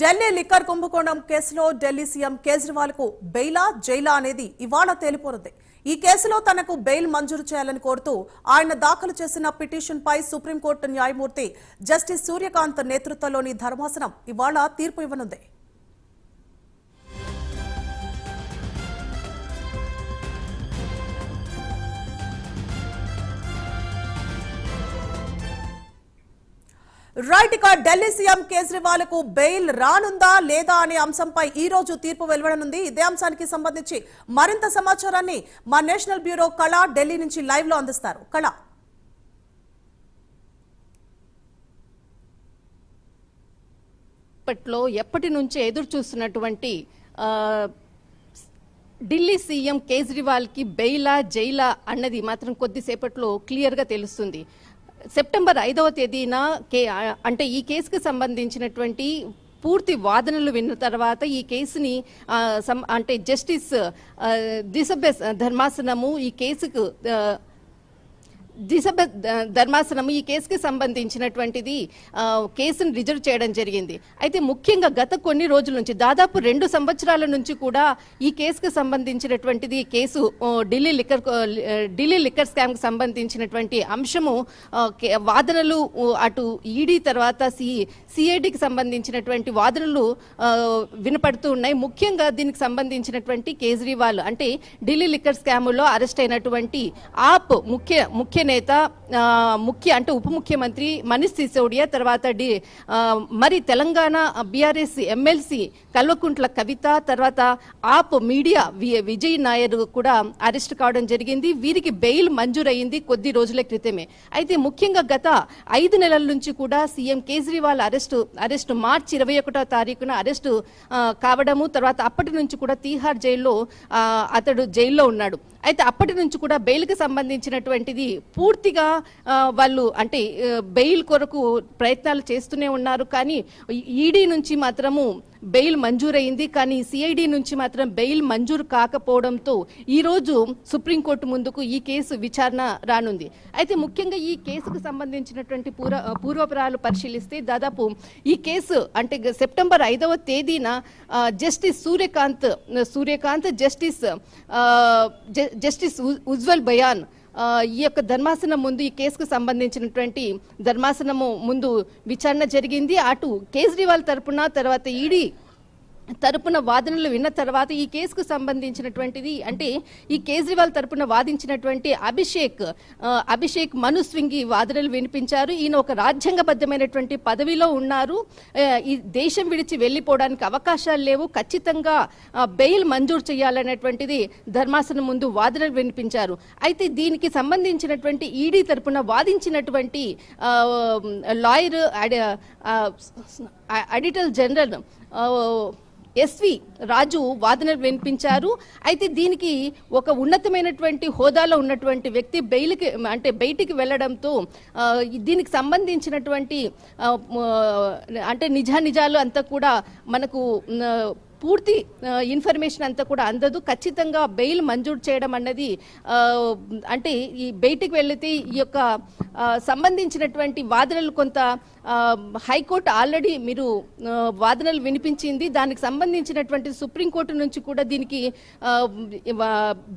Delhi liquor కుంభకోణం కేసులో Delhi CM Kejriwal కు బెయిలా జైలా అనేది ఇవాళ తేలిపోనుంది. ఈ కేసులో తనకు బెయిల్ మంజూరు చేయాలని కోరుతూ ఆయన దాఖలు చేసిన పిటిషన్ పై సుప్రీంకోర్టు న్యాయమూర్తి జస్టిస్ సూర్యకాంత్ నేతృత్వంలోని ధర్మాసనం ఇవాళ తీర్పు ఇవ్వనుంది. రైట్, ఇక ఢిల్లీ సీఎం కేజ్రీవాల్ కు బెయిల్ రానుందా లేదా అనే అంశంపై ఈ రోజు తీర్పు వెలువడనుంది. ఇదే అంశానికి సంబంధించి మరింత సమాచారాన్ని మా నేషనల్ బ్యూరో కళ ఢిల్లీ నుంచి లైవ్ లో అందిస్తారు. కళ, ఎప్పటి నుంచే ఎదురు చూస్తున్నటువంటి ఢిల్లీ సీఎం కేజ్రీవాల్ కి బెయిలా జైలా అన్నది మాత్రం కొద్దిసేపట్లో క్లియర్ గా తెలుస్తుంది. సెప్టెంబర్ 5వ తేదీన అంటే ఈ కేసుకు సంబంధించినటువంటి పూర్తి వాదనలు విన్న తర్వాత ఈ కేసుని అంటే జస్టిస్ దిశబెస్ ధర్మాసనము ఈ కేసుకి సంబంధించినటువంటిది కేసును రిజర్వ్ చేయడం జరిగింది. అయితే ముఖ్యంగా గత కొన్ని రోజుల నుంచి దాదాపు 2 సంవత్సరాల నుంచి కూడా ఈ కేసుకు సంబంధించినటువంటిది కేసు ఢిల్లీ లిక్కర్ స్కామ్ కి సంబంధించినటువంటి అంశము వాదనలు అటు ఈడీ తర్వాత సిఐడికి సంబంధించినటువంటి వాదనలు వినపడుతూ ఉన్నాయి. ముఖ్యంగా దీనికి సంబంధించినటువంటి కేజ్రీవాల్ అంటే ఢిల్లీ లిక్కర్ స్కామ్లో అరెస్ట్ అయినటువంటి ఆప్ ముఖ్య నేత అంటే ఉప ముఖ్యమంత్రి మనీష్ సిసోడియా, తర్వాత మరి తెలంగాణ బీఆర్ఎస్ ఎమ్మెల్సీ కల్వకుంట్ల కవిత, తర్వాత ఆప్ మీడియా విజయ్ నాయర్ కూడా అరెస్ట్ కావడం జరిగింది. వీరికి బెయిల్ మంజూరయ్యింది కొద్ది రోజుల క్రితమే. అయితే ముఖ్యంగా గత 5 నెలల నుంచి కూడా సీఎం కేజ్రీవాల్ అరెస్టు మార్చి 21వ తారీఖున అరెస్టు కావడము, తర్వాత అప్పటి నుంచి కూడా తీహార్ జైల్లో అతడు జైల్లో ఉన్నాడు. అయితే అప్పటి నుంచి కూడా బెయిల్కి సంబంధించినటువంటిది పూర్తిగా వాళ్ళు అంటే బెయిల్ కొరకు ప్రయత్నాలు చేస్తూనే ఉన్నారు. కానీ ఈడీ నుంచి మాత్రము బెయిల్ మంజూరైంది, కానీ సిఐడి నుంచి మాత్రం బెయిల్ మంజూరు కాకపోవడంతో ఈరోజు సుప్రీంకోర్టు ముందుకు ఈ కేసు విచారణ రానుంది. అయితే ముఖ్యంగా ఈ కేసుకు సంబంధించినటువంటి పూర్వపరాలు పరిశీలిస్తే దాదాపు ఈ కేసు అంటే సెప్టెంబర్ 5వ తేదీన జస్టిస్ సూర్యకాంత్ జస్టిస్ ఉజ్వల్ బయాన్ ఈ యొక్క ధర్మాసనం ముందు ఈ కేసుకు సంబంధించినటువంటి ధర్మాసనము ముందు విచారణ జరిగింది. అటు కేజ్రీవాల్ తరపున తర్వాత ఈడీ తరపున వాదనలు విన్న తర్వాత ఈ కేసుకు సంబంధించినటువంటిది అంటే ఈ కేజ్రీవాల్ తరపున వాదించినటువంటి అభిషేక్ మను స్వింగి వాదనలు వినిపించారు. ఈయన ఒక రాజ్యాంగబద్ధమైనటువంటి పదవిలో ఉన్నారు, ఈ దేశం విడిచి వెళ్ళిపోవడానికి అవకాశాలు లేవు, ఖచ్చితంగా బెయిల్ మంజూరు చేయాలనేటువంటిది ధర్మాసనం ముందు వాదనలు వినిపించారు. అయితే దీనికి సంబంధించినటువంటి ఈడీ తరపున వాదించినటువంటి లాయర్ ఆడిటర్ జనరల్ ఎస్వి రాజు వాదనలు వినిపించారు. అయితే దీనికి ఒక ఉన్నతమైనటువంటి హోదాలో ఉన్నటువంటి వ్యక్తి బయటికి వెళ్లడంతో దీనికి సంబంధించినటువంటి అంటే నిజాలు అంతా కూడా మనకు పూర్తి ఇన్ఫర్మేషన్ అంతా కూడా అందదు. ఖచ్చితంగా బెయిల్ మంజూరు చేయడం అన్నది అంటే ఈ బయటికి వెళితే ఈ యొక్క సంబంధించినటువంటి వాదనలు కొంత హైకోర్టు ఆల్రెడీ మీరు వాదనలు వినిపించింది, దానికి సంబంధించినటువంటి సుప్రీంకోర్టు నుంచి కూడా దీనికి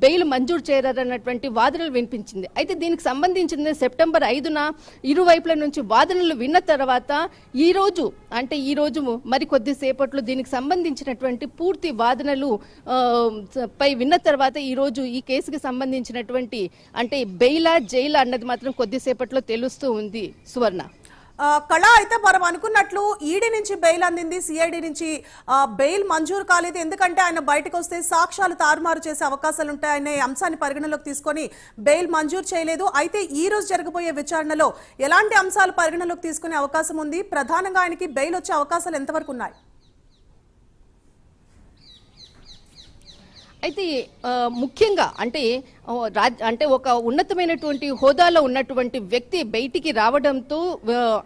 బెయిల్ మంజూరు చేయరన్నటువంటి వాదనలు వినిపించింది. అయితే దీనికి సంబంధించిన సెప్టెంబర్ 5న ఇరువైపుల నుంచి వాదనలు విన్న తర్వాత ఈ రోజు మరి కొద్దిసేపట్లో దీనికి సంబంధించినటువంటి పూర్తి వాదనలు పై విన్న తర్వాత ఈ రోజు ఈ కేసుకి సంబంధించినటువంటి అంటే బెయిలా జైలా అన్నది మాత్రం కొద్దిసేపట్లో తెలుస్తూ ఉంది. సువర్ణ, కళ, అయితే మనం అనుకున్నట్లు ఈడీ నుంచి బెయిల్ అందింది, సిఐడి నుంచి బెయిల్ మంజూరు కాలేదు. ఎందుకంటే ఆయన బయటకు వస్తే సాక్ష్యాలు తారుమారు చేసే అవకాశాలు ఉంటాయనే అంశాన్ని పరిగణలోకి తీసుకొని బెయిల్ మంజూరు చేయలేదు. అయితే ఈ రోజు జరగబోయే విచారణలో ఎలాంటి అంశాలు పరిగణలోకి తీసుకునే అవకాశం ఉంది? ప్రధానంగా ఆయనకి బెయిల్ వచ్చే అవకాశాలు ఎంతవరకు ఉన్నాయి? అయితే ముఖ్యంగా అంటే అంటే ఒక ఉన్నతమైనటువంటి హోదాలో ఉన్నటువంటి వ్యక్తి బయటికి రావడంతో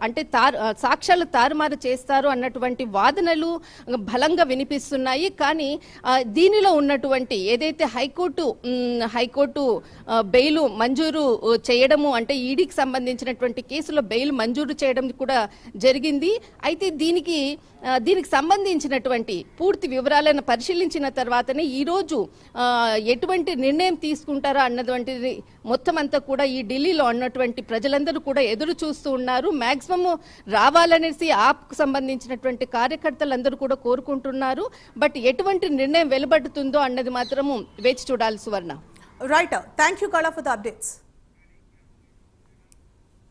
అంటే సాక్ష్యాలు తారుమారు చేస్తారు అన్నటువంటి వాదనలు బలంగా వినిపిస్తున్నాయి. కానీ దీనిలో ఉన్నటువంటి ఏదైతే హైకోర్టు బెయిల్ మంజూరు చేయడము అంటే ఈడీకి సంబంధించినటువంటి కేసులో బెయిల్ మంజూరు చేయడం కూడా జరిగింది. అయితే దీనికి సంబంధించినటువంటి పూర్తి వివరాలను పరిశీలించిన తర్వాతనే ఈరోజు ఎటువంటి నిర్ణయం తీసుకుంటారా అన్నటువంటిది మొత్తం అంతా కూడా ఈ ఢిల్లీలో ఉన్నటువంటి ప్రజలందరూ కూడా ఎదురు చూస్తూ ఉన్నారు. మాక్సిమం రావాలనేసి ఆప్కు సంబంధించినటువంటి కార్యకర్తలందరూ కూడా కోరుకుంటున్నారు. బట్ ఎటువంటి నిర్ణయం వెలువడుతుందో అన్నది మాత్రము వేచి చూడాలి. సువర్ణ. రైట్, థ్యాంక్ యూ కళా ఫర్ ద అప్డేట్స్.